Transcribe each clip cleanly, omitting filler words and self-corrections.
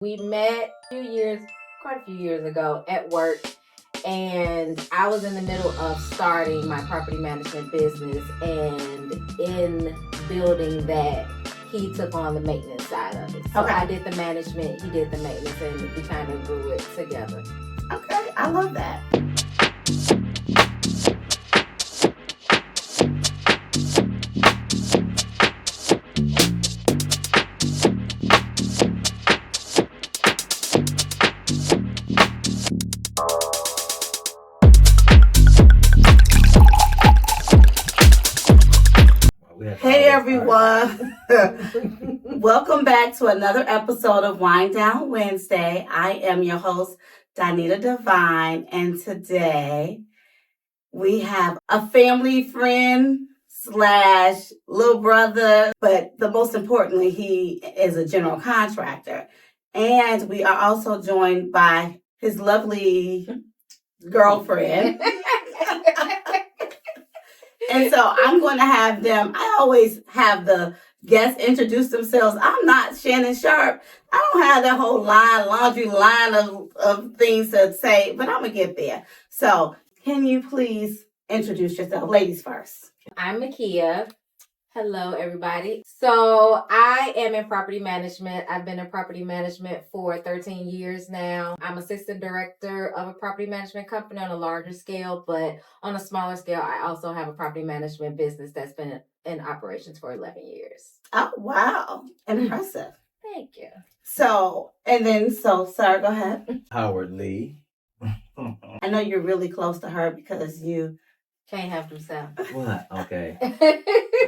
We met quite a few years ago at work, and I was in the middle of starting my property management business, and in building that, he took on the maintenance side of it. So I did the management, he did the maintenance, and we kind of grew it together. Okay, I love that. Hey everyone, welcome back to another episode of Wind Down Wednesday. I am your host, Donita Divine, and today we have a family friend / little brother, but most importantly, he is a general contractor. And we are also joined by his lovely girlfriend. And so I'm going to have them, I always have the guests introduce themselves. I'm not Shannon Sharp. I don't have that whole laundry line of things to say, but I'm going to get there. So can you please introduce yourself? Ladies first. I'm Mikia. Hello, everybody. So I am in property management. I've been in property management for 13 years now. I'm assistant director of a property management company on a larger scale, but on a smaller scale, I also have a property management business that's been in operations for 11 years. Oh, wow. Impressive. Thank you. So, sir, go ahead. Howard Lee. I know you're really close to her because you can't have himself. What? Okay.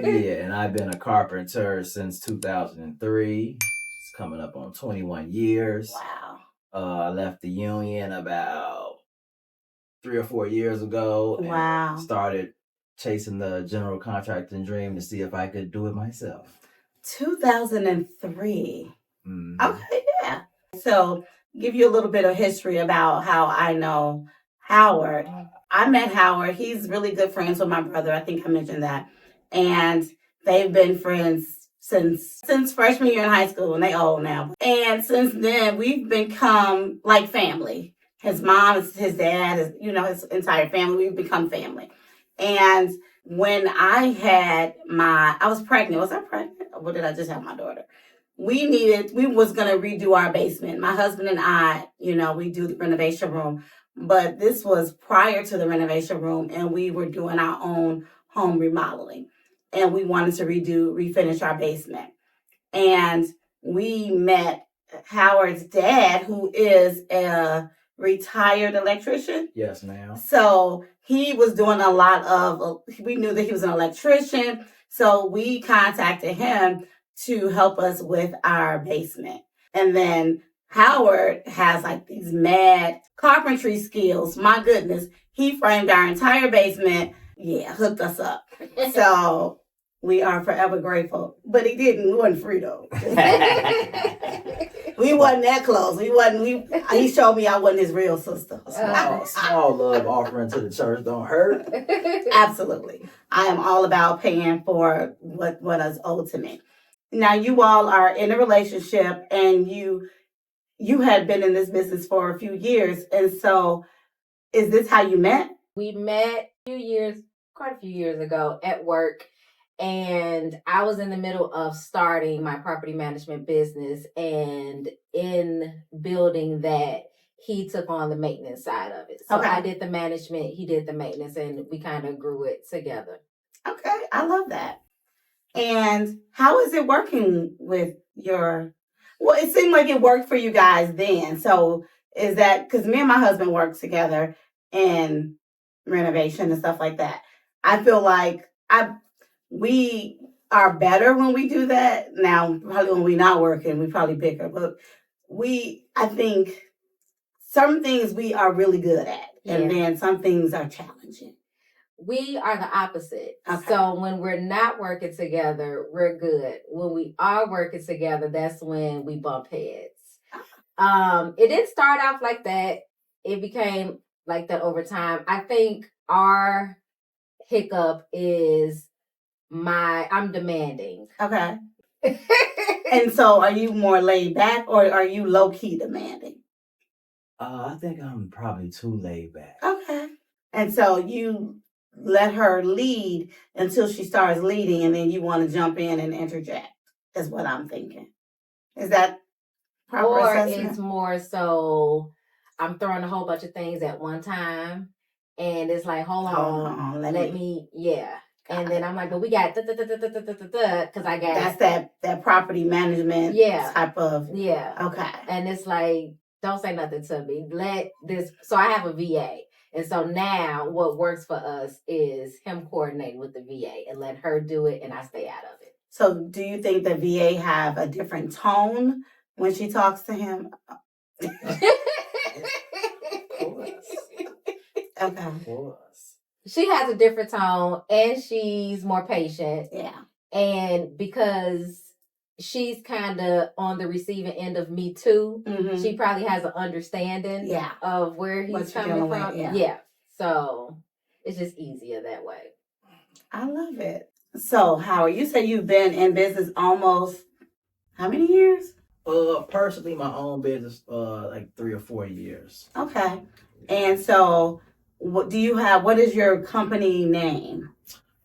Yeah, and I've been a carpenter since 2003. It's coming up on 21 years. Wow. I left the union about 3 or 4 years ago. Wow. And started chasing the general contracting dream to see if I could do it myself. 2003. Mm-hmm. Okay, yeah. So, give you a little bit of history about how I know Howard. I met Howard. He's really good friends with my brother. I think I mentioned that. And they've been friends since freshman year in high school, and they old now. And since then, we've become like family. His mom, his dad, his entire family. We've become family. And when I was pregnant. Was I pregnant? Or did I just have my daughter? We was going to redo our basement. My husband and I, we do the renovation room. But this was prior to the renovation room, and we were doing our own home remodeling. And we wanted to refinish our basement. And we met Howard's dad, who is a retired electrician. Yes, ma'am. So he was doing we knew that he was an electrician. So we contacted him to help us with our basement. And then Howard has like these mad carpentry skills. My goodness. He framed our entire basement. Yeah, hooked us up. So we are forever grateful. But he didn't. We wasn't free though. We wasn't that close. He showed me I wasn't his real sister. Small love offering to the church don't hurt. Absolutely. I am all about paying for what is owed to me. Now you all are in a relationship, and you had been in this business for a few years. And so is this how you met? We met quite a few years ago at work, and I was in the middle of starting my property management business, and in building that, he took on the maintenance side of it. So I did the management, he did the maintenance, and we kind of grew it together. Okay, I love that. And how is it working with well, it seemed like it worked for you guys then. So is that because me and my husband work together in renovation and stuff like that? I feel like we are better when we do that. Now, probably when we're not working, we probably bicker. But I think some things we are really good at. Yeah. And then some things are challenging. We are the opposite. Okay. So when we're not working together, we're good. When we are working together, that's when we bump heads. It didn't start off like that. It became like that over time. I think our hiccup is I'm demanding. Okay. And so are you more laid back or are you low key demanding? I think I'm probably too laid back. Okay. And so you let her lead until she starts leading and then you want to jump in and interject, is what I'm thinking. Is that proper Or assessment? it's more so I'm throwing a whole bunch of things at one time, and it's like, hold on, let me, yeah. And then I'm like, but we got because I got that's that property management type of okay. And it's like, don't say nothing to me. Let this. So I have a VA, and so now what works for us is him coordinating with the VA and let her do it, and I stay out of it. So do you think the VA have a different tone when she talks to him? Okay. Of course. She has a different tone and she's more patient. Yeah. And because she's kind of on the receiving end of me too, she probably has an understanding of where he's coming from. Yeah. So it's just easier that way. I love it. So, Howard, you say you've been in business almost how many years? Personally, my own business, like 3 or 4 years. Okay. And so, what is your company name?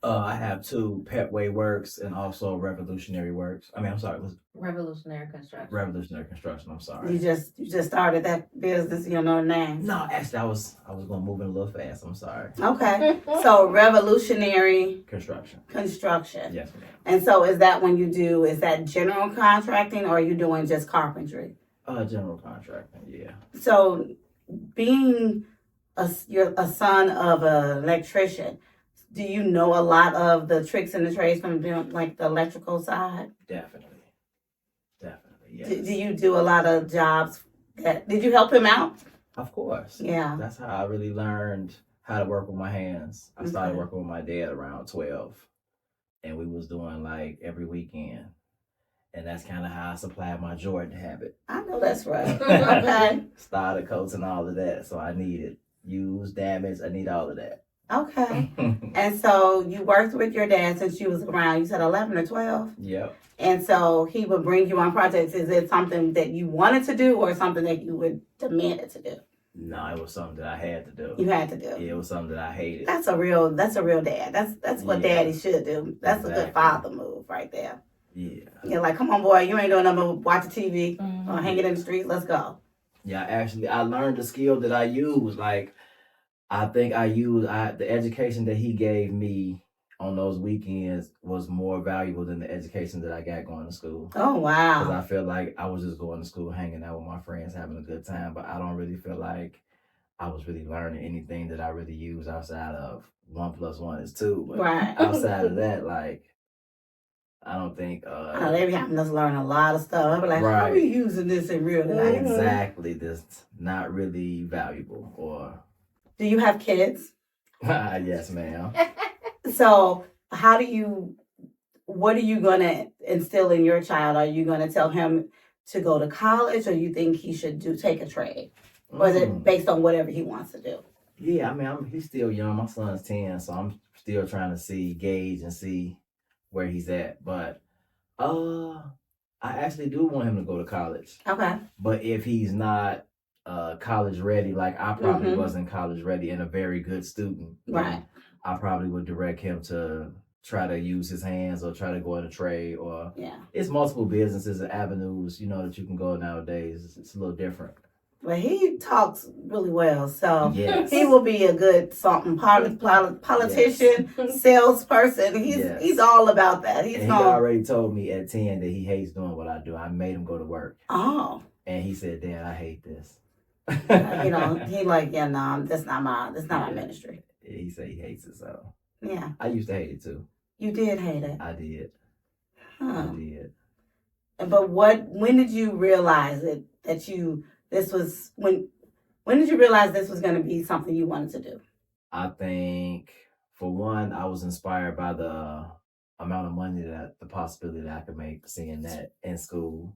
I have 2, Petway Works and also Revolutionary Works. Revolutionary Construction. Revolutionary Construction. I'm sorry. You just started that business. You don't know the name? No, actually, I was gonna move in a little fast. I'm sorry. Okay. So Revolutionary Construction. Yes, ma'am. And so is that general contracting or are you doing just carpentry? General contracting. Yeah. So being you're a son of an electrician, do you know a lot of the tricks and the trades from like the electrical side? Definitely, yes. Do you do a lot of jobs? Did you help him out? Of course. Yeah. That's how I really learned how to work with my hands. I started working with my dad around 12, and we was doing like every weekend. And that's kind of how I supplied my Jordan habit. I know that's right. Okay. Starter coats and all of that. So I needed used, damaged. I need all of that. Okay. And so you worked with your dad since you was around, you said 11 or 12? Yep. And so he would bring you on projects. Is it something that you wanted to do or something that you would demand it to do? No, it was something that I had to do. You had to do. Yeah, it was something that I hated. That's a real dad. That's what daddy should do. That's a good father move right there. Yeah. You're like, come on, boy, you ain't doing nothing but watch the TV or hang it in the street. Let's go. Yeah, actually, I learned the skill that I use. Like, I think the education that he gave me on those weekends was more valuable than the education that I got going to school. Oh, wow. Because I feel like I was just going to school, hanging out with my friends, having a good time. But I don't really feel like I was really learning anything that I really use outside of 1 + 1 is 2. But outside of that, like, I don't think... they be having us learn a lot of stuff. I'll be like, how are we using this in real life? Exactly. That's not really valuable. Or... Do you have kids? Yes, ma'am. So what are you going to instill in your child? Are you going to tell him to go to college or you think he should take a trade? Or is it based on whatever he wants to do? Yeah, I mean, he's still young. My son's 10, so I'm still trying to gauge and see where he's at. But I actually do want him to go to college. Okay. But if he's not college ready, like I probably wasn't college ready and a very good student, right? I probably would direct him to try to use his hands or try to go in a trade or it's multiple businesses and avenues, that you can go nowadays. It's a little different. Well, he talks really well, so he will be a good politician, salesperson. He's all about that. He already told me at 10 that he hates doing what I do. I made him go to work. Oh. And he said, Dad, I hate this. He like, that's not my ministry. Yeah, he said he hates it, so. Yeah. I used to hate it too. You did hate it? I did. Huh. I did. But when did you realize when did you realize this was going to be something you wanted to do? I think, for one, I was inspired by the amount of money the possibility that I could make seeing that in school.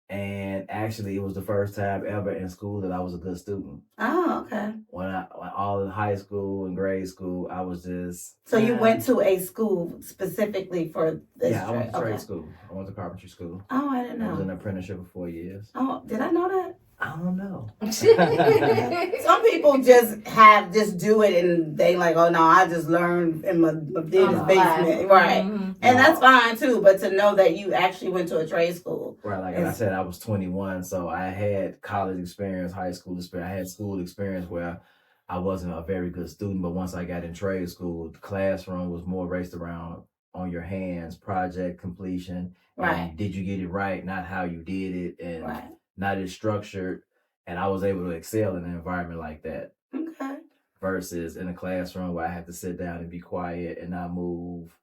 And actually, it was the first time ever in school that I was a good student. Oh, okay. When all in high school and grade school, I was just. So you went to a school specifically for this? Yeah, I went to trade school. I went to carpentry school. Oh, I didn't know. I was in an apprenticeship for 4 years. Oh, did I know that? I don't know. Some people just do it and they like, oh no, I just learned in my daddy's basement, right? Mm-hmm. And that's fine too. But to know that you actually went to a trade school, right? Like I said, I was 21, so I had college experience, high school experience. I had school experience where I wasn't a very good student, but once I got in trade school, the classroom was more based around on your hands, project completion, right? And did you get it right? Not how you did it, and right. Not as structured. And I was able to excel in an environment like that. Okay. Versus in a classroom where I had to sit down and be quiet and not move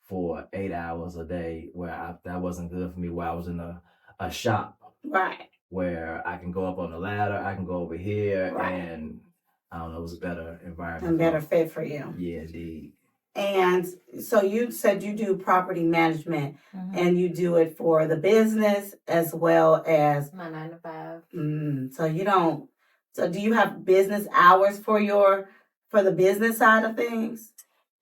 for 8 hours a day, where that wasn't good for me. Where I was in a shop, right? Where I can go up on the ladder, I can go over here, right. And I don't know, it was a better environment. A better fit for you. Yeah, indeed. And so you said you do property management, mm-hmm. and you do it for the business as well as my 9 to 5. So you don't. So do you have business hours for the business side of things?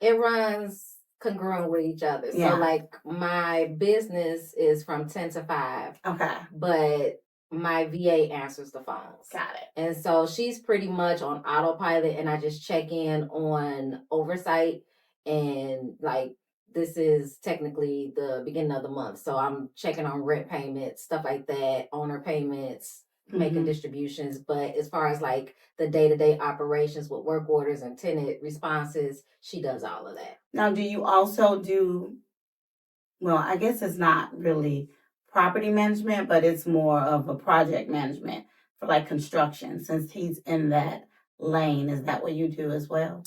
It runs congruent with each other. Yeah. So like my business is from 10 to 5. Okay. But my VA answers the phones. Got it. And so she's pretty much on autopilot, and I just check in on oversight. And like, this is technically the beginning of the month. So I'm checking on rent payments, stuff like that, owner payments, mm-hmm. making distributions. But as far as like the day-to-day operations with work orders and tenant responses, she does all of that. Now, do you also do, well, I guess it's not really property management, but it's more of a project management for like construction, since he's in that lane. Is that what you do as well?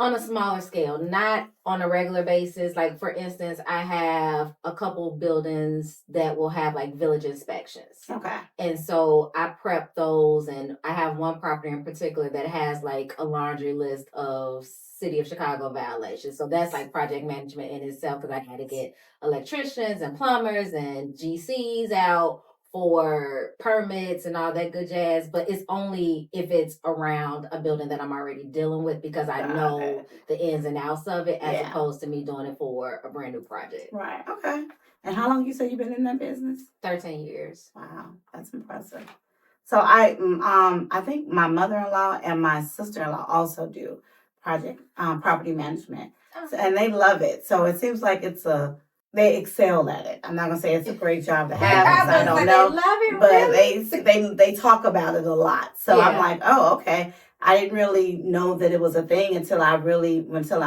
On a smaller scale, not on a regular basis. Like, for instance, I have a couple buildings that will have like village inspections. Okay. And so I prep those, and I have one property in particular that has like a laundry list of City of Chicago violations. So that's like project management in itself, because I had to get electricians and plumbers and GCs out for permits and all that good jazz. But it's only if it's around a building that I'm already dealing with, because I know the ins and outs of it, as opposed to me doing it for a brand new project. Right. Okay. And how long you say you've been in that business? 13 years. Wow, that's impressive. So I think my mother-in-law and my sister-in-law also do property management, and they love it. So it seems like they excel at it. I'm not gonna say it's a great job to have, because I don't know, but really? they talk about it a lot. So I'm like, oh, okay. I didn't really know that it was a thing until I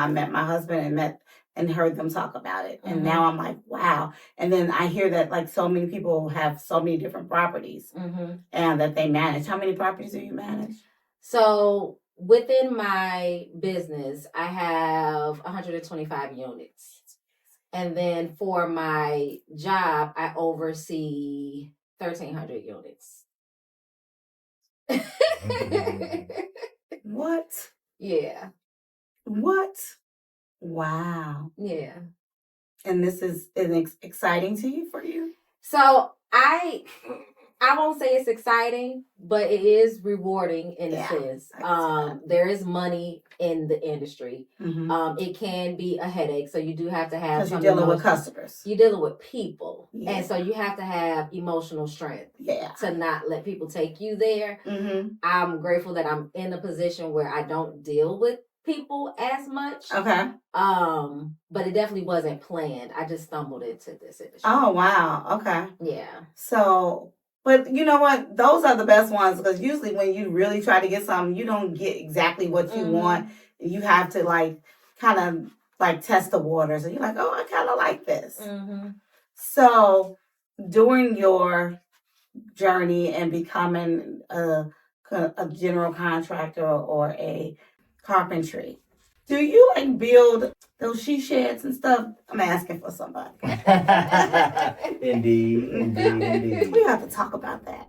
met my husband and heard them talk about it. And now I'm like, wow. And then I hear that like so many people have so many different properties, and that they manage. How many properties do you manage? So within my business, I have 125 units. And then for my job, I oversee 1,300 units. What? Yeah. What? Wow. Yeah. And this is exciting for you? So I won't say it's exciting, but it is rewarding in a sense. There is money in the industry. It can be a headache, so you do have to have. Because you're dealing with customers. You're dealing with people, and so you have to have emotional strength. To not let people take you there. I'm grateful that I'm in a position where I don't deal with people as much. Okay. But it definitely wasn't planned. I just stumbled into this industry. Oh wow. Okay. Yeah. So. But you know what? Those are the best ones, because usually when you really try to get something, you don't get exactly what you want. You have to like kind of like test the waters, and you're like, oh, I kind of like this. So during your journey and becoming a general contractor or a carpentry, do you like build those she sheds and stuff? I'm asking for somebody. Indeed. We have to talk about that.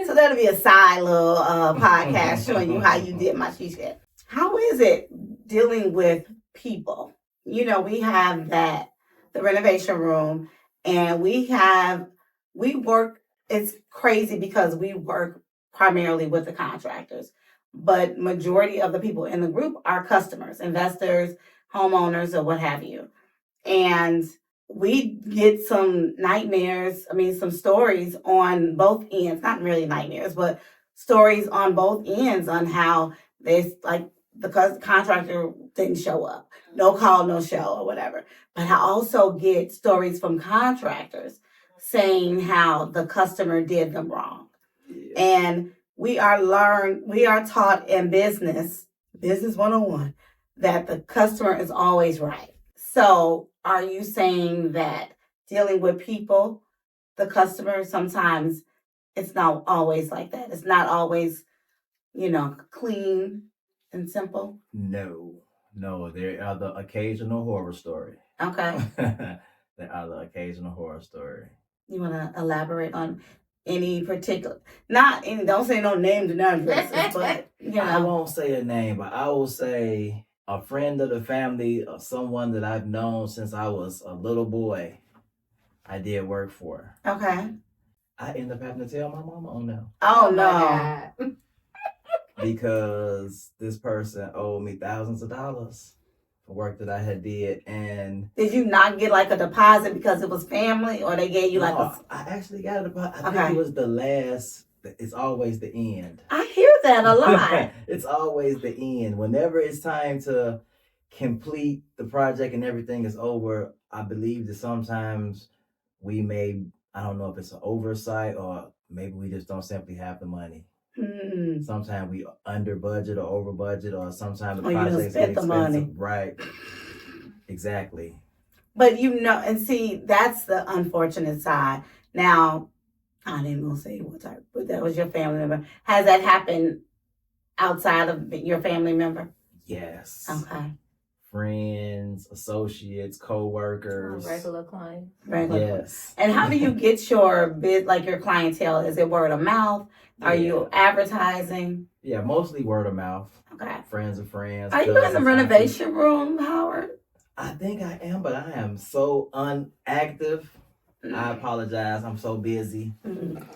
So that'll be a side little podcast showing you how you did my she shed. How is it dealing with people? You know, we have the renovation room, and we work it's crazy because we work primarily with the contractors, but majority of the people in the group are customers, investors, homeowners, or what have you. And we get some some stories on both ends, not really nightmares, but stories on both ends on how they, like, the contractor didn't show up, no call, no show, or whatever. But I also get stories from contractors saying how the customer did them wrong. Yeah. And we are taught in business 101, that the customer is always right. So are you saying that dealing with people, the customer, sometimes it's not always like that? It's not always, clean and simple? No, there are the occasional horror story. Okay. There are the occasional horror story. You want to elaborate on any particular, don't say no names and addresses, but, I won't say a name, but I will say a friend of the family, or someone that I've known since I was a little boy, I did work for. Okay. I ended up having to tell my mama on them. Oh no. Because this person owed me thousands of dollars for work that I had did. And did you not get like a deposit because it was family, or they gave you I actually got a deposit. I think it was the last. It's always the end. I hear that a lot. It's always the end. Whenever it's time to complete the project and everything is over, I believe that sometimes we may, I don't know if it's an oversight or maybe we just don't simply have the money. Mm. Sometimes we under budget or over budget, or sometimes the projects get expensive. Money. Right. Exactly. But and see, that's the unfortunate side. Now, I didn't want to say what type, but that was your family member. Has that happened outside of your family member? Yes. Okay. Friends, associates, co-workers. Regular clients. Yes. And how do you get your your clientele? Is it word of mouth? Are you advertising? Yeah, mostly word of mouth. Okay. Friends of friends. Are you in the renovation room, Howard? I think I am, but I am so unactive. I apologize. I'm so busy.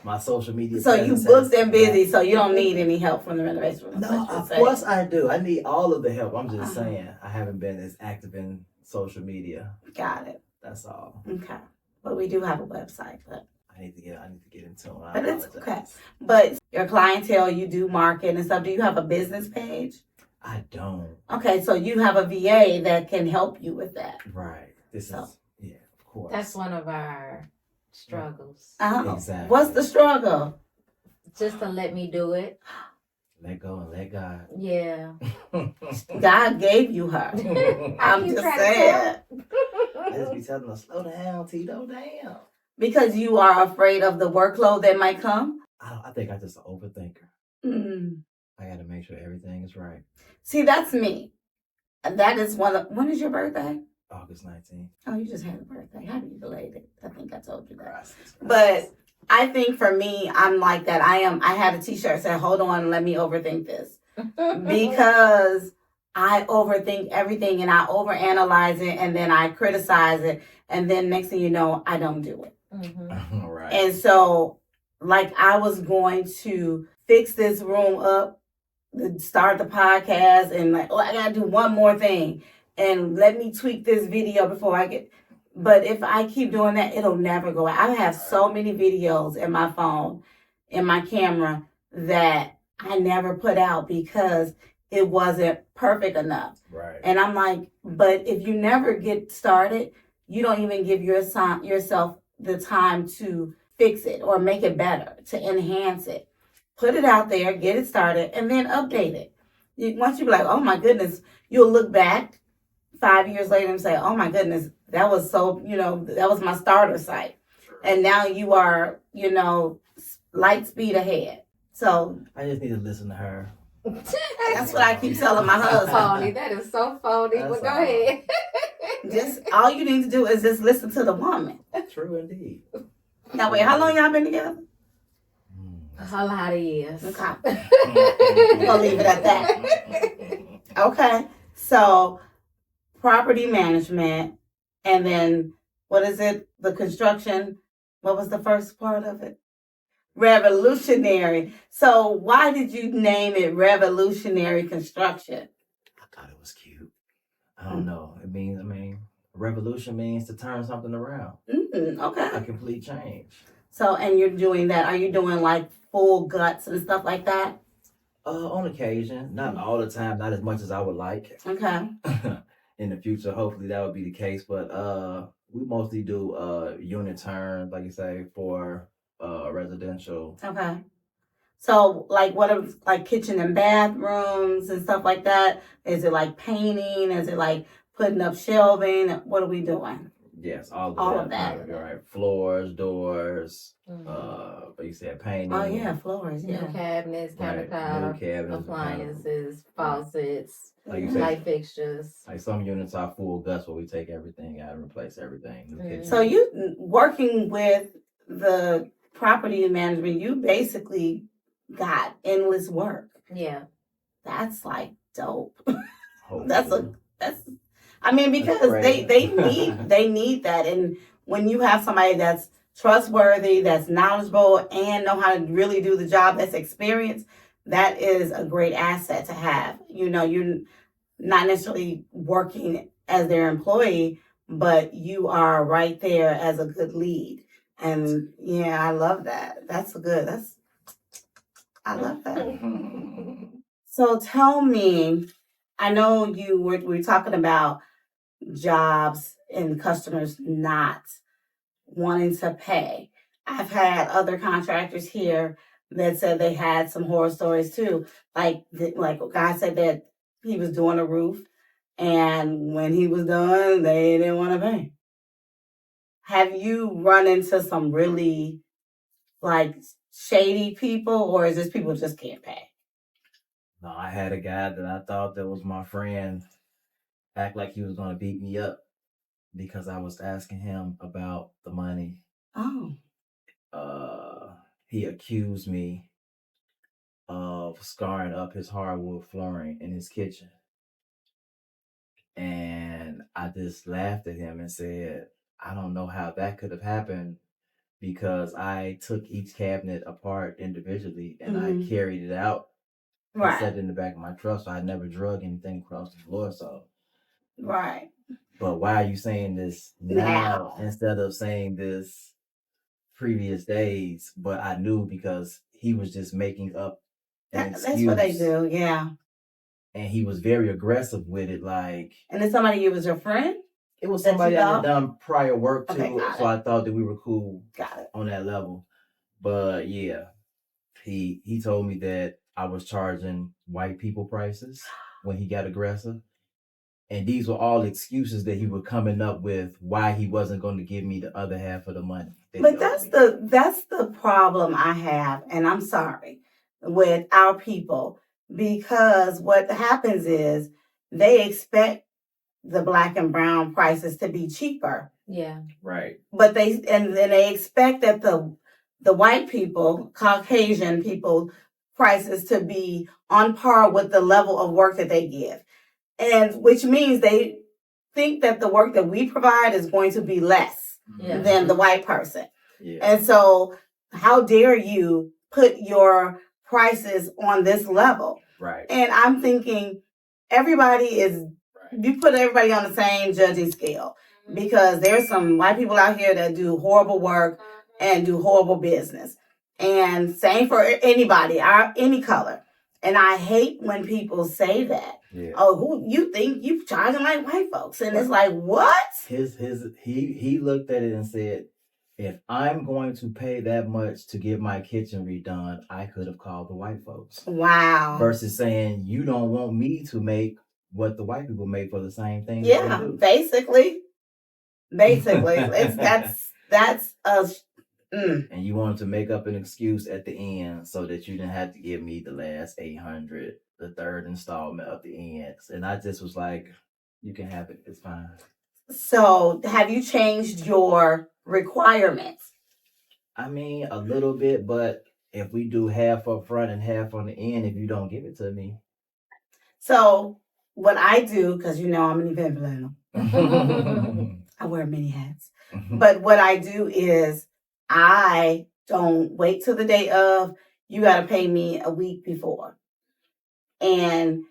My social media. So you booked and busy, so you don't need any help from the renovation room. No, of course I do. I need all of the help. I'm just saying I haven't been as active in social media. Got it. That's all. Okay, but we do have a website, but I need to get into it. But it's okay. But your clientele, you do market and stuff. Do you have a business page? I don't. Okay, so you have a VA that can help you with that. Right. This is. That's one of our struggles. Oh, exactly. What's the struggle? Just to let me do it. Let go and let God. Yeah. God gave you her. I'm just saying. I just be telling her, slow down, Tito, down. Because you are afraid of the workload that might come? I think I'm just an overthinker. I got to make sure everything is right. See, that's me. That is when is your birthday? August 19th. Oh, you just had a birthday. Happy belated. I think I told you that. But I think for me, I'm like that. I had a t-shirt that said, hold on, let me overthink this. Because I overthink everything and I overanalyze it and then I criticize it. And then next thing you know, I don't do it. Mm-hmm. Right. And so, like, I was going to fix this room up, start the podcast, and I got to do one more thing. And let me tweak this video before I get... But if I keep doing that, it'll never go out. I have so many videos in my phone, in my camera, that I never put out because it wasn't perfect enough. Right. And I'm like, but if you never get started, you don't even give yourself the time to fix it or make it better, to enhance it. Put it out there, get it started, and then update it. Once you be like, oh my goodness, you'll look back 5 years later and say, oh my goodness, that was so, that was my starter site. Sure. And now you are, light speed ahead. So I just need to listen to her. That's what I keep telling my husband. Phony. That is so phony. But go ahead. Just all you need to do is just listen to the woman. True indeed. Now wait, how long y'all been together? A lot of years. Okay. We're gonna leave it at that. Okay. So property management, and then what is it? The construction. What was the first part of it? Revolutionary. So why did you name it Revolutionary Construction? I thought it was cute. I don't know. Revolution means to turn something around. Okay. A complete change. So, and you're doing that. Are you doing like full guts and stuff like that? On occasion. Not all the time. Not as much as I would like. Okay. In the future, hopefully that would be the case. But we mostly do unit turns, like you say, for residential. Okay. So, like, what are like kitchen and bathrooms and stuff like that? Is it like painting? Is it like putting up shelving? What are we doing? Yes, all of that. Right. Floors, doors. But you said painting. Oh yeah, floors. Yeah. New cabinets, Right, countertop, new cabinets, appliances, faucets, Like you said, light fixtures. like some units are full guts where we take everything out and replace everything. New kitchen. So you working with the property management, you basically got endless work. Yeah. That's like dope. Hopefully. I mean, because they need that. And when you have somebody that's trustworthy, that's knowledgeable, and know how to really do the job, that's experienced, that is a great asset to have. You know, you're not necessarily working as their employee, but you are right there as a good lead. And yeah, I love that. I love that. So tell me, I know we're talking about jobs and customers not wanting to pay. I've had other contractors here that said they had some horror stories too. Like a guy said that he was doing a roof, and when he was done, they didn't want to pay. Have you run into some really like shady people, or is this people just can't pay? No, I had a guy that I thought that was my friend act like he was going to beat me up because I was asking him about the money. Oh. He accused me of scarring up his hardwood flooring in his kitchen. And I just laughed at him and said, I don't know how that could have happened because I took each cabinet apart individually and I carried it out. Right. I set it in the back of my truck, so I never drug anything across the floor. So, right. But why are you saying this now instead of saying this previous days? But I knew because he was just making up an excuse. That's what they do, yeah. And he was very aggressive with it, like. And then somebody you was your friend? It was somebody I had done prior work to, so I thought that we were cool. Got it. On that level. But yeah, he told me that I was charging white people prices when he got aggressive. And these were all excuses that he was coming up with why he wasn't going to give me the other half of the money. But that's the problem I have, and I'm sorry, with our people, because what happens is they expect the black and brown prices to be cheaper. Yeah. Right. But then they expect that the white people, Caucasian people, prices to be on par with the level of work that they give. And which means they think that the work that we provide is going to be less than the white person. Yeah. And so how dare you put your prices on this level? Right. And I'm thinking you put everybody on the same judging scale, because there's some white people out here that do horrible work and do horrible business. And same for anybody, any color. And I hate when people say that. Yeah. Oh, who you think you charging like white folks? And it's like, what? He looked at it and said, if I'm going to pay that much to get my kitchen redone, I could have called the white folks. Wow. Versus saying you don't want me to make what the white people make for the same thing. Yeah, that basically. that's us. And you wanted to make up an excuse at the end so that you didn't have to give me the last $800, the third installment of the end. And I just was like, you can have it. It's fine. So have you changed your requirements? I mean, a little bit, but if we do half up front and half on the end, if you don't give it to me. So what I do, because I'm an event planner. I wear many hats. But what I do is I don't wait till the day of. You got to pay me a week before. And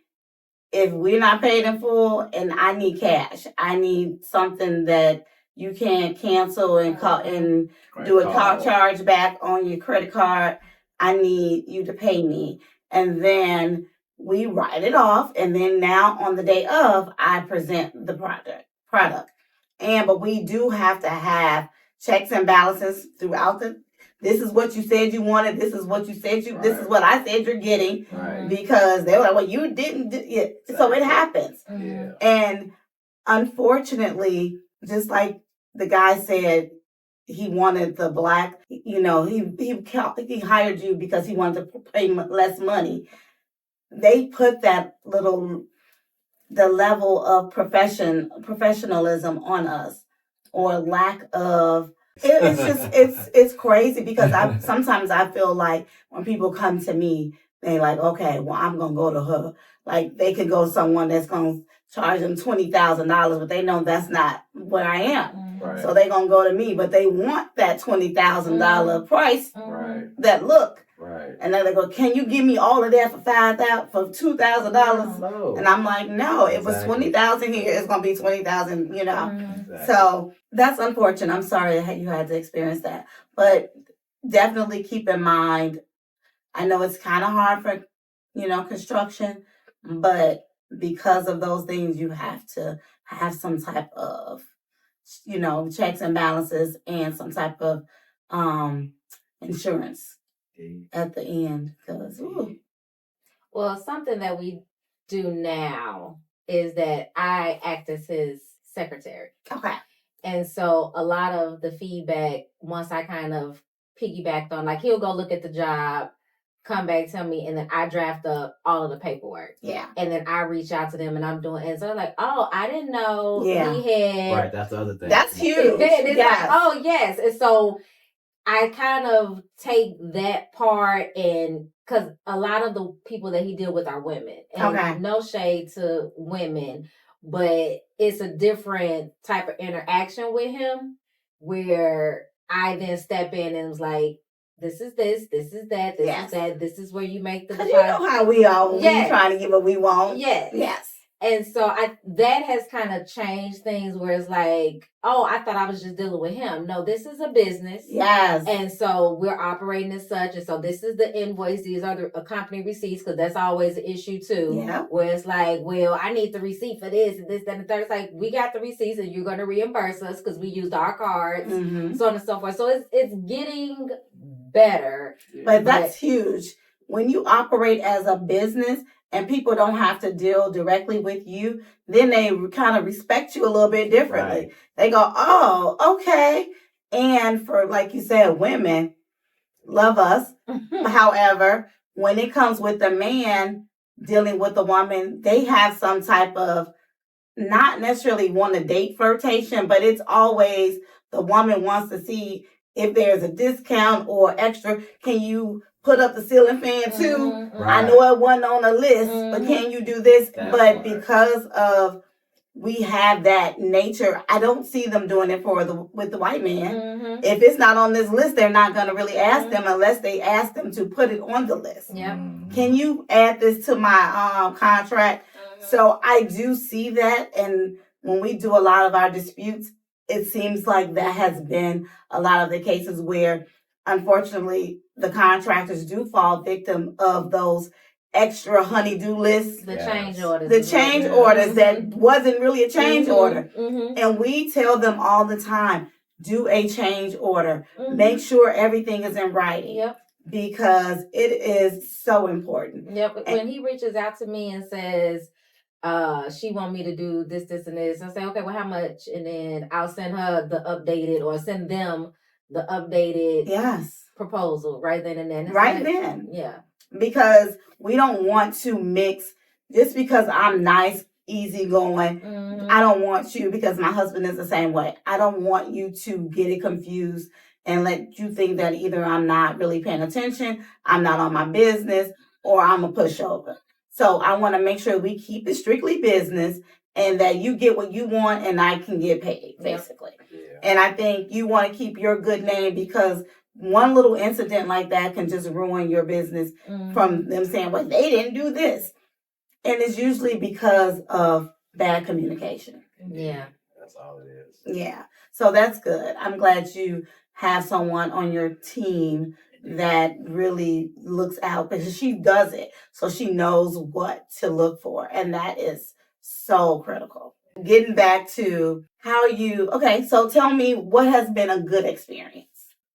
if we're not paid in full and I need cash, I need something that you can cancel and call and do a call charge back on your credit card. I need you to pay me. And then we write it off. And then now on the day of, I present the product. But we do have to have checks and balances throughout this is what you said you wanted. This is what you said this is what I said you're getting. Right. Because they were like, well, you didn't do it. Exactly. So it happens. Yeah. And unfortunately, just like the guy said, he wanted the black, he hired you because he wanted to pay less money. They put the level of professionalism on us, or lack of. It's just it's crazy because sometimes I feel like when people come to me, they like, okay, well, I'm gonna go to her. Like they could go to someone that's gonna charge them $20,000, but they know that's not where I am. Right. So they gonna go to me, but they want that $20,000 price. Right. That look. Right. And then they go, can you give me all of that for $2,000? No. And I'm like, no, it was $20,000 here. It's gonna be $20,000. Exactly. So that's unfortunate. I'm sorry that you had to experience that, but definitely keep in mind. I know it's kind of hard for, construction, but because of those things, you have to have some type of, checks and balances and some type of insurance at the end. Well, something that we do now is that I act as his secretary. Okay. And so a lot of the feedback, once I kind of piggybacked on, like he'll go look at the job, come back, tell me, and then I draft up all of the paperwork. Yeah. And then I reach out to them and I'm doing, and so they're like, oh, I didn't know he had. Right, that's the other thing. That's huge. It's like, oh, yes. And so I kind of take that part, and because a lot of the people that he deal with are women. And no shade to women, but it's a different type of interaction with him where I then step in and was like, this is this is that, this is that, this is where you make the deposit. You know how we are when we trying to get what we want. Yes. And so that has kind of changed things where it's like, oh, I thought I was just dealing with him. No, this is a business. Yes. And so we're operating as such. And so this is the invoice. These are the company receipts, because that's always an issue too. Yeah. Where it's like, well, I need the receipt for this and this, that, and the third. It's like, we got the receipts and you're going to reimburse us because we used our cards, so on and so forth. So it's getting better. But that's huge. When you operate as a business, and people don't have to deal directly with you, then they kind of respect you a little bit differently. Right. They go, oh, okay. And for, like you said, women love us. However, when it comes with the man dealing with the woman, they have some type of, not necessarily want to date flirtation, but it's always the woman wants to see if there's a discount or extra. Can you put up the ceiling fan too? Right. I know it wasn't on the list, but can you do this? Because of we have that nature, I don't see them doing it with the white man. If it's not on this list, they're not going to really ask them unless they ask them to put it on the list. Can you add this to my contract? So I do see that, and when we do a lot of our disputes, it seems like that has been a lot of the cases where, unfortunately, the contractors do fall victim of those extra honey-do lists. The change orders. The change orders that wasn't really a change order. And we tell them all the time, do a change order. Make sure everything is in writing. Because it is so important. When he reaches out to me and says, she want me to do this, and this, I say, okay, well, how much? And then I'll send her the updated, or send them the updated proposal right then and then. Then. Yeah. Because we don't want to mix, just because I'm nice, easygoing. I don't want you, because my husband is the same way. I don't want you to get it confused and let you think that either I'm not really paying attention, I'm not on my business, or I'm a pushover. So I want to make sure we keep it strictly business, and that you get what you want and I can get paid, basically. And I think you want to keep your good name, because one little incident like that can just ruin your business from them saying, well, they didn't do this. And it's usually because of bad communication. Yeah. That's all it is. Yeah. So that's good. I'm glad you have someone on your team that really looks out, because she does it. So she knows what to look for. And that is so critical. Getting back to so tell me, what has been a good experience?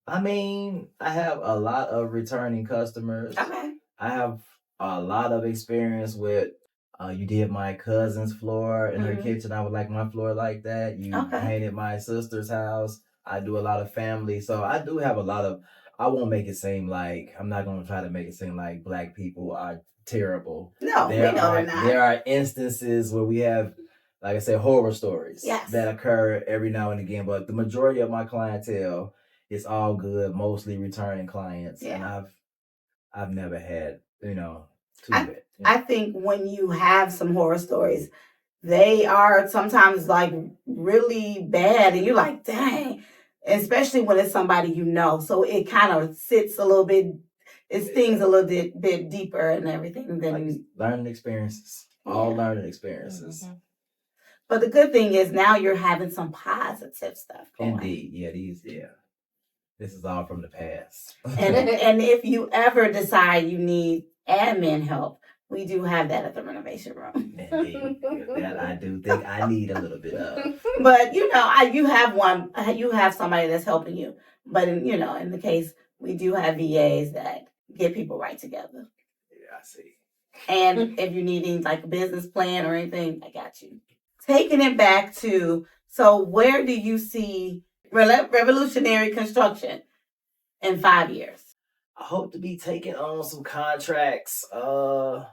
I mean, I have a lot of returning customers. Okay. I have a lot of experience with, you did my cousin's floor in her kitchen. I would like my floor like that. You painted my sister's house. I do a lot of family. So I do have a lot of, I won't make it seem like, I'm not going to try to make it seem like Black people are terrible. No, we know they're not. There are instances where we have, like I said, horror stories that occur every now and again. But the majority of my clientele, it's all good, mostly returning clients. Yeah. And I've never had, I think when you have some horror stories, they are sometimes like really bad, and you're like, dang, especially when it's somebody you know. So it kind of sits a little bit, it stings a little bit deeper and everything. Than learning experiences, all learning experiences. Mm-hmm. But the good thing is now you're having some positive stuff going. Indeed, this is all from the past. and if you ever decide you need admin help, we do have that at the renovation room. Indeed. That I do think I need a little bit of. But you have somebody that's helping you. But in the case, we do have VAs that get people right together. Yeah, I see. And if you need any like a business plan or anything, I got you. Taking it back to, so where do you see revolutionary construction in 5 years? I hope to be taking on some contracts. I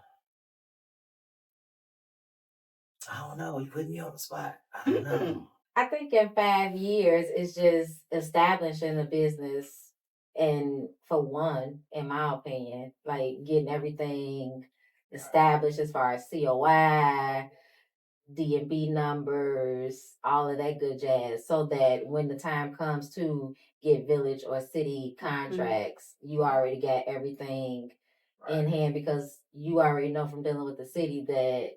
don't know. You put me on the spot. I don't know. I think in 5 years, it's just establishing a business. And for one, in my opinion, like getting everything established as far as COI, D&B numbers, all of that good jazz, so that when the time comes to get village or city contracts, you already got everything in hand, because you already know from dealing with the city that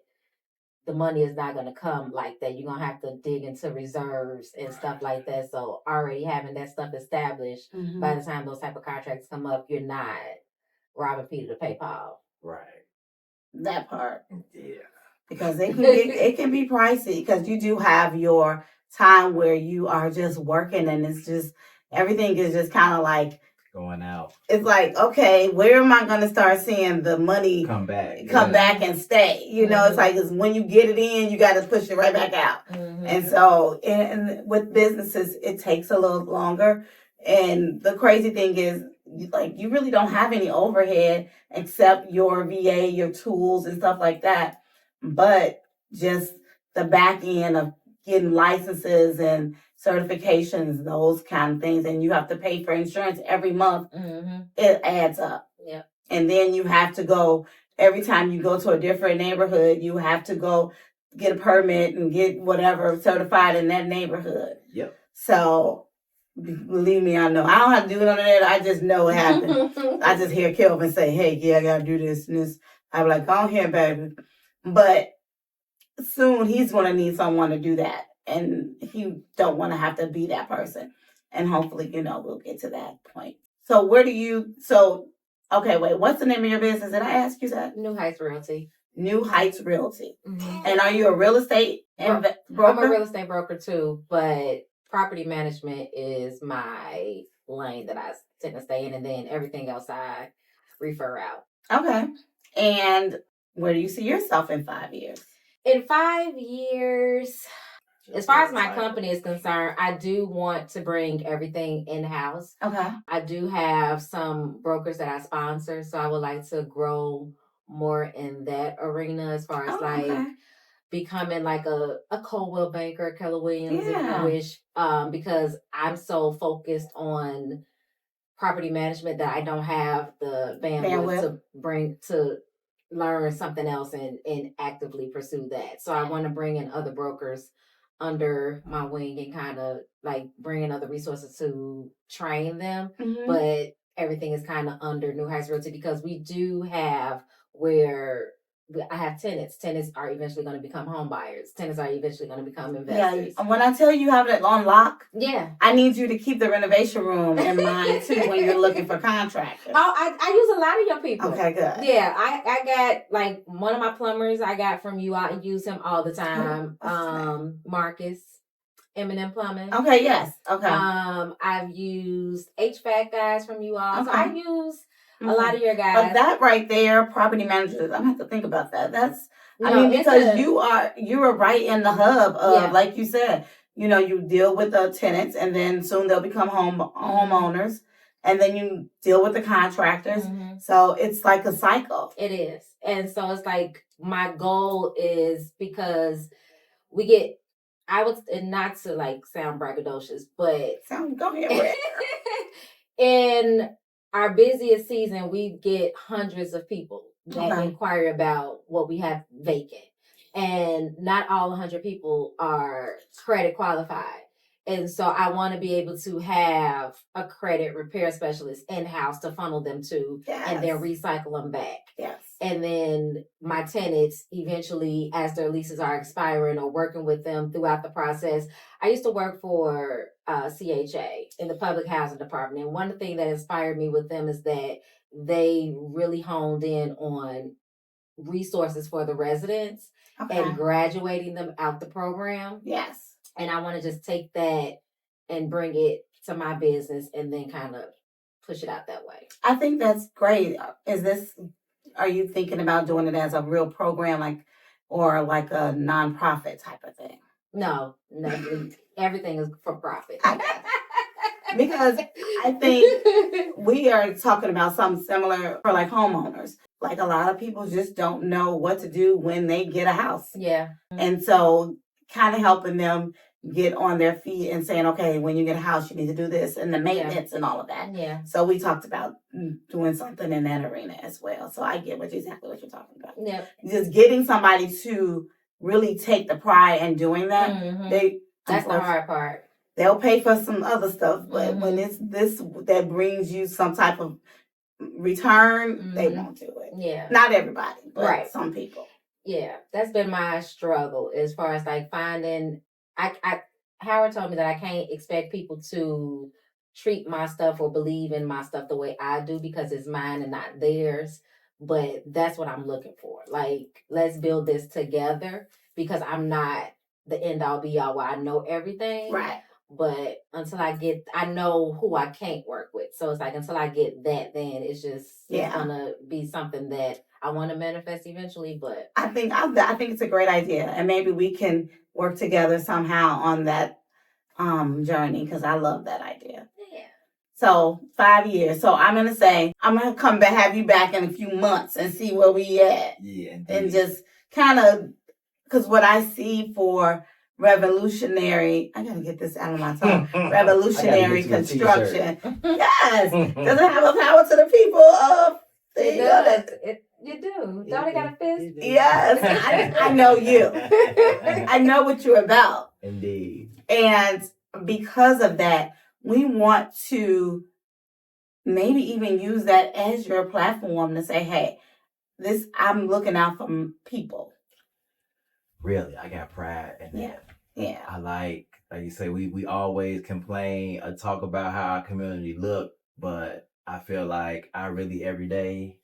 the money is not going to come like that. You're going to have to dig into reserves and stuff like that. So already having that stuff established, by the time those type of contracts come up, you're not robbing Peter to pay Paul. Right. That part. Yeah. Because it can be pricey, because you do have your time where you are just working, and it's just, everything is just kind of like going out. It's like, okay, where am I going to start seeing the money come back and stay? It's like, it's when you get it in, you got to push it right back out. And so, and with businesses, it takes a little longer. And the crazy thing is, like, you really don't have any overhead except your VA, your tools and stuff like that. But just the back end of getting licenses and certifications, those kind of things, and you have to pay for insurance every month. It adds up. Yeah. And then you have to go, every time you go to a different neighborhood, you have to go get a permit and get whatever certified in that neighborhood. Yep. So believe me, I know. I don't have to do none of that. I just know it happened. I just hear Kelvin say, hey, yeah, I got to do this and this. I'm like, go here, baby. But soon he's going to need someone to do that. And he don't want to have to be that person. And hopefully, we'll get to that point. So okay, wait, what's the name of your business? Did I ask you that? New Heights Realty. New Heights Realty. And are you a real estate broker? I'm a real estate broker too, but property management is my lane that I tend to stay in, and then everything else I refer out. Okay. And where do you see yourself in 5 years? In 5 years, as far as my company is concerned, I do want to bring everything in-house. Okay. I do have some brokers that I sponsor, so I would like to grow more in that arena as far as becoming like a Coldwell Banker, Keller Williams, if you wish, because I'm so focused on property management that I don't have the bandwidth to learn something else and actively pursue that. So I want to bring in other brokers under my wing and kind of like bringing other resources to train them. Mhm. But everything is kind of under New Heights Realty because we do have where I have tenants. Tenants are eventually going to become home buyers. Tenants are eventually going to become investors. Yeah, when I tell you have it on lock, Yeah. I need you to keep the renovation room in mind too when you're looking for contractors. Oh, I use a lot of your people. Okay, good. Yeah, I got like one of my plumbers I got from you. I use him all the time. Marcus, Eminem Plumbing. Okay, yes. Okay. I've used HVAC guys from you all. Okay. So I use a lot of your guys. But that right there, property managers, I'm gonna have to think about that. Because you're right in the hub of, like you said, you deal with the tenants and then soon they'll become homeowners and then you deal with the contractors. Mm-hmm. So it's like a cycle. It is. And so it's like my goal is because we get, and not to like sound braggadocious, but go ahead. In our busiest season, we get hundreds of people that inquire about what we have vacant. And not all 100 people are credit qualified. And so I want to be able to have a credit repair specialist in-house to funnel them to and then recycle them back. Yes. And then my tenants eventually, as their leases are expiring or working with them throughout the process. I used to work for CHA in the public housing department. And one thing that inspired me with them is that they really honed in on resources for the residents and graduating them out the program. Yes. And I want to just take that and bring it to my business and then kind of push it out that way. I think that's great. Are you thinking about doing it as a real program or like a nonprofit type of thing? No, everything is for profit. Because I think we are talking about something similar for like homeowners. Like a lot of people just don't know what to do when they get a house. Yeah. And so kind of helping them get on their feet and saying, okay, when you get a house, you need to do this and the maintenance and all of that. Yeah. So we talked about doing something in that arena as well. So I get exactly what you're talking about. Yeah. Just getting somebody to really take the pride in doing that. Mm-hmm. That's the hard part. They'll pay for some other stuff, but when it's this that brings you some type of return, they won't do it. Yeah. Not everybody, but some people. Yeah. That's been my struggle as far as like finding Howard told me that I can't expect people to treat my stuff or believe in my stuff the way I do because it's mine and not theirs. But that's what I'm looking for. Like, let's build this together because I'm not the end all be all where I know everything. Right. But until I know who I can't work with. So it's like until I get that, then it's just it's gonna be something that I want to manifest eventually. But I think it's a great idea, and maybe we can work together somehow on that journey because I love that idea. Yeah. So 5 years. So I'm gonna say I'm gonna come back, have you back in a few months and see where we at. Yeah. Indeed. And just kind of because what I see for revolutionary, I gotta get this out of my tongue. Revolutionary construction. Yes. Does it have a power to the people of it does. You do. Don't it got a fist? Yes. I know you. I know what you're about. Indeed. And because of that, we want to maybe even use that as your platform to say, hey, I'm looking out for people. Really, I got pride in that. Yeah. I like you say, we always complain or talk about how our community look, but I feel like I really every day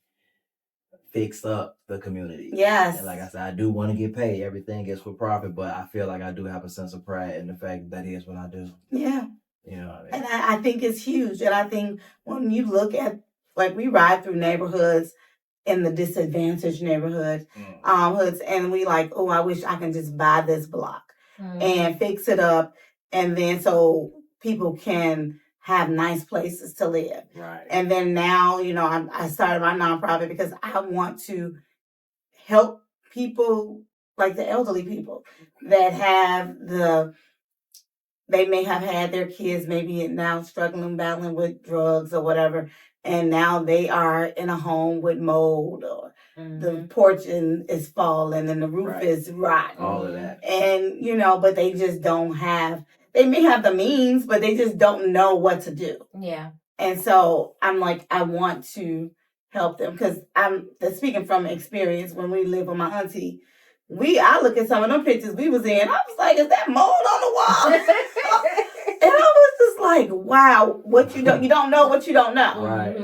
fix up the community. Yes. And like I said, I do want to get paid. Everything is for profit, but I feel like I do have a sense of pride in the fact that is what I do. Yeah. You know what I mean? And I think it's huge. And I think when you look at, like, we ride through neighborhoods in the disadvantaged neighborhood hoods, and we like, oh, I wish I can just buy this block and fix it up, and then so people can have nice places to live. Right. And then now, I started my nonprofit because I want to help people, like the elderly people that they may have had their kids maybe now struggling, battling with drugs or whatever, and now they are in a home with mold or the porch is falling and the roof is rotten. All of that. And, but they just don't have, they may have the means, but they just don't know what to do. Yeah. And so I'm like, I want to help them because I'm speaking from experience. When we lived with my auntie, I look at some of them pictures we was in. I was like, is that mold on the wall? And I was just like, wow, what you don't know what you don't know. Right.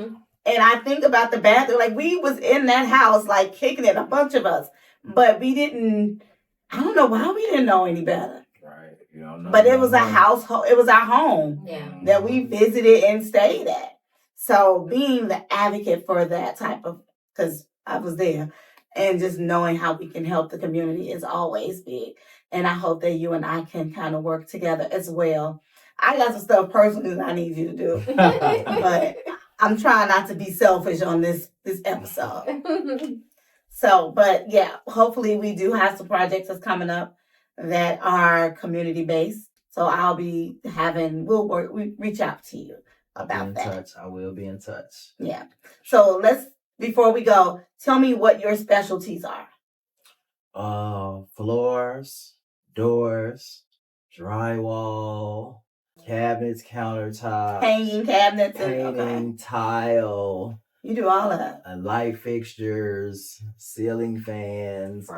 And I think about the bathroom, like we was in that house, like kicking it, a bunch of us, but we didn't. I don't know why we didn't know any better. Right. You don't know. But it was a household. It was our home that we visited and stayed at. So being the advocate for that type of, because I was there, and just knowing how we can help the community is always big. And I hope that you and I can kind of work together as well. I got some stuff personally that I need you to do, but I'm trying not to be selfish on this episode. So, but yeah, hopefully we do have some projects that's coming up that are community based. So I'll be we reach out to you about that. Touch. I will be in touch. Yeah. So before we go, tell me what your specialties are. Floors, doors, drywall, cabinets, countertops, Hanging cabinets, painting, tile. You do all of that. Light fixtures, ceiling fans,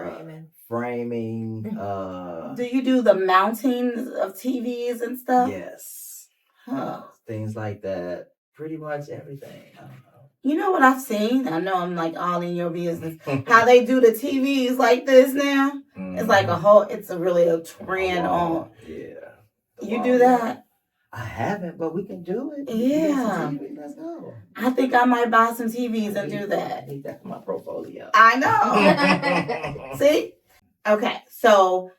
framing. Do you do the mounting of TVs and stuff? Yes. Huh. Things like that. Pretty much everything. I don't know. You know what I've seen? I know I'm like all in your business. How they do the TVs like this now? It's like it's really a trend on. Yeah. You do that? I haven't, but we can do it. Yeah. Let's go. I think I might buy some TVs and do that. I need that for my portfolio. I know. See? Okay, so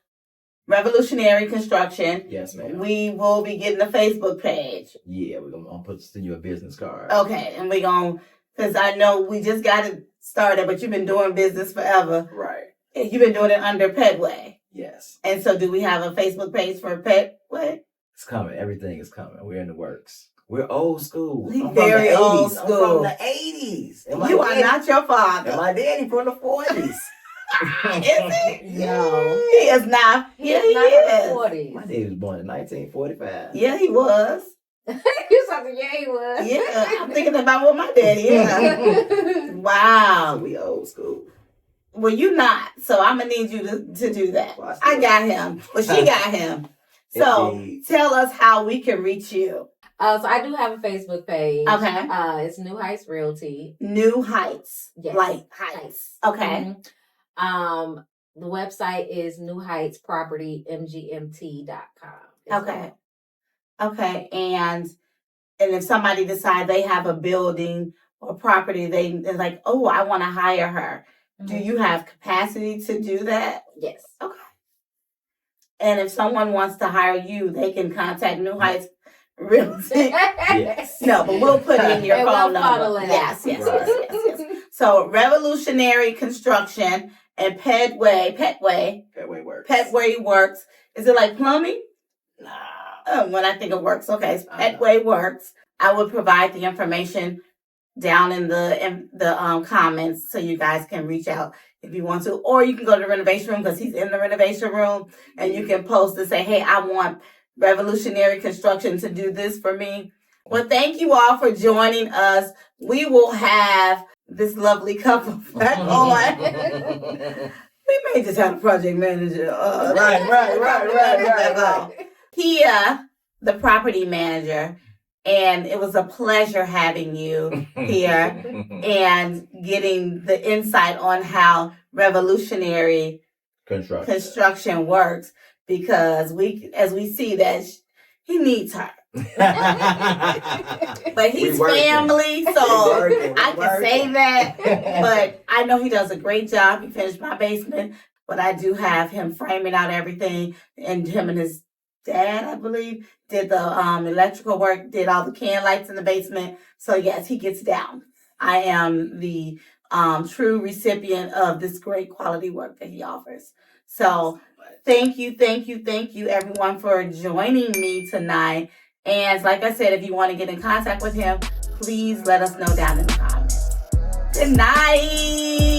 Revolutionary Construction. Yes, ma'am. We will be getting a Facebook page. Yeah, we're going to send you a business card. Okay, and we're going to, because I know we just got it started, but you've been doing business forever. Right. You've been doing it under Petway. Yes. And so do we have a Facebook page for Petway? It's coming. Everything is coming. We're in the works. We're old school. Very old school. I'm from the 80s. You are not your father. And my daddy from the 40s. Is he? No. He is not. Yeah, he is. My daddy was born in 1945. Yeah, he was. You something? Yeah, he was. Yeah, I'm thinking about what my daddy is. Wow. We old school. Well, you not. So I'm going to need you to do that. Well, I got him. Well, she got him. So tell us how we can reach you. So I do have a Facebook page. Okay. It's New Heights Realty. New Heights. Yes. Like Heights. Okay. Mm-hmm. The website is newheightspropertymgmt.com. Okay. Okay. And if somebody decides they have a building or property, they're like, oh, I want to hire her. Mm-hmm. Do you have capacity to do that? Yes. Okay. And if someone wants to hire you, they can contact New Heights Realty. Yes. No, but we'll put in your phone number. Yes. So Revolutionary Construction and Petway works. Petway works. Is it like plumbing? Nah. Oh, when I think it works. Okay, so Petway works. I will provide the information down in the comments so you guys can reach out if you want to, or you can go to the renovation room because he's in the renovation room, and you can post and say, hey, I want Revolutionary Construction to do this for me. Well, thank you all for joining us. We will have this lovely couple back on. We may just have a project manager. Right. Kia, the property manager, and it was a pleasure having you here and getting the insight on how Revolutionary Construction works, because as we see that he needs her. But he's family, so I can say that. But I know he does a great job. He finished my basement, but I do have him framing out everything, and him and his dad, I believe, did the electrical work, did all the can lights in the basement. So yes, he gets down. I am the true recipient of this great quality work that he offers. So thank you everyone for joining me tonight. And like I said, if you want to get in contact with him, please let us know down in the comments. Good night.